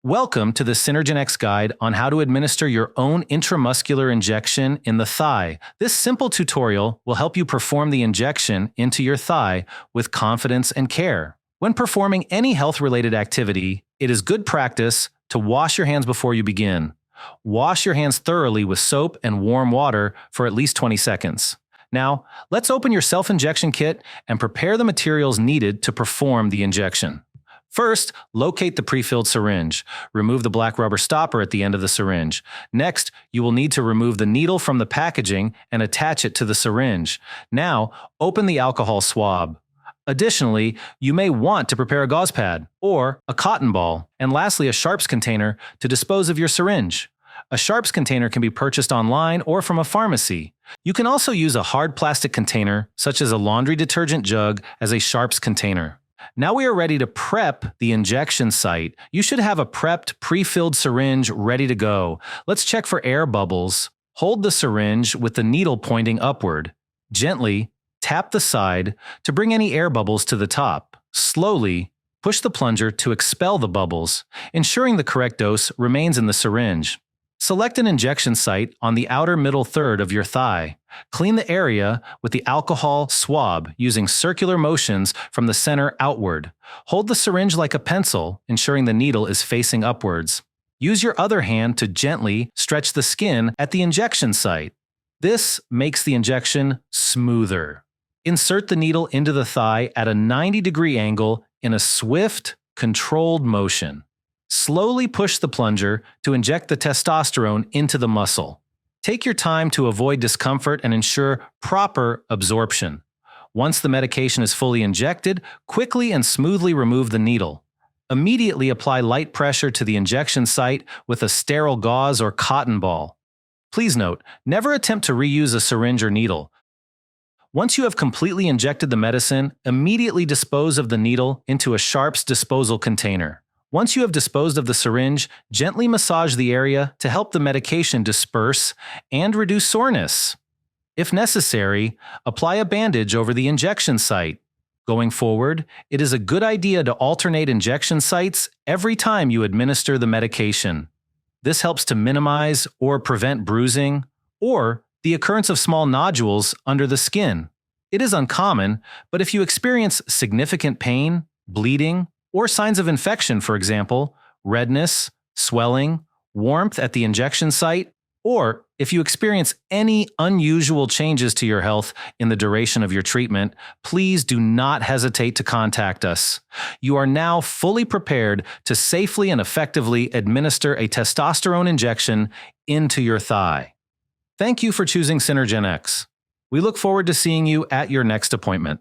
Welcome to the SynergenX guide on how to administer your own intramuscular injection in the thigh. This simple tutorial will help you perform the injection into your thigh with confidence and care. When performing any health-related activity, it is good practice to wash your hands before you begin. Wash your hands thoroughly with soap and warm water for at least 20 seconds. Now, let's open your self-injection kit and prepare the materials needed to perform the injection. First, locate the pre-filled syringe. Remove the black rubber stopper at the end of the syringe. Next, you will need to remove the needle from the packaging and attach it to the syringe. Now, open the alcohol swab. Additionally, you may want to prepare a gauze pad or a cotton ball. And lastly, a sharps container to dispose of your syringe. A sharps container can be purchased online or from a pharmacy. You can also use a hard plastic container, such as a laundry detergent jug, as a sharps container. Now we are ready to prep the injection site. You should have a prepped, pre-filled syringe ready to go. Let's check for air bubbles. Hold the syringe with the needle pointing upward. Gently tap the side to bring any air bubbles to the top. Slowly push the plunger to expel the bubbles, ensuring the correct dose remains in the syringe. Select an injection site on the outer middle third of your thigh. Clean the area with the alcohol swab using circular motions from the center outward. Hold the syringe like a pencil, ensuring the needle is facing upwards. Use your other hand to gently stretch the skin at the injection site. This makes the injection smoother. Insert the needle into the thigh at a 90-degree angle in a swift, controlled motion. Slowly push the plunger to inject the testosterone into the muscle. Take your time to avoid discomfort and ensure proper absorption. Once the medication is fully injected, quickly and smoothly remove the needle. Immediately apply light pressure to the injection site with a sterile gauze or cotton ball. Please note, never attempt to reuse a syringe or needle. Once you have completely injected the medicine, immediately dispose of the needle into a sharps disposal container. Once you have disposed of the syringe, gently massage the area to help the medication disperse and reduce soreness. If necessary, apply a bandage over the injection site. Going forward, it is a good idea to alternate injection sites every time you administer the medication. This helps to minimize or prevent bruising or the occurrence of small nodules under the skin. It is uncommon, but if you experience significant pain, bleeding, or signs of infection, for example, redness, swelling, warmth at the injection site, or if you experience any unusual changes to your health in the duration of your treatment, please do not hesitate to contact us. You are now fully prepared to safely and effectively administer a testosterone injection into your thigh. Thank you for choosing SynergenX. We look forward to seeing you at your next appointment.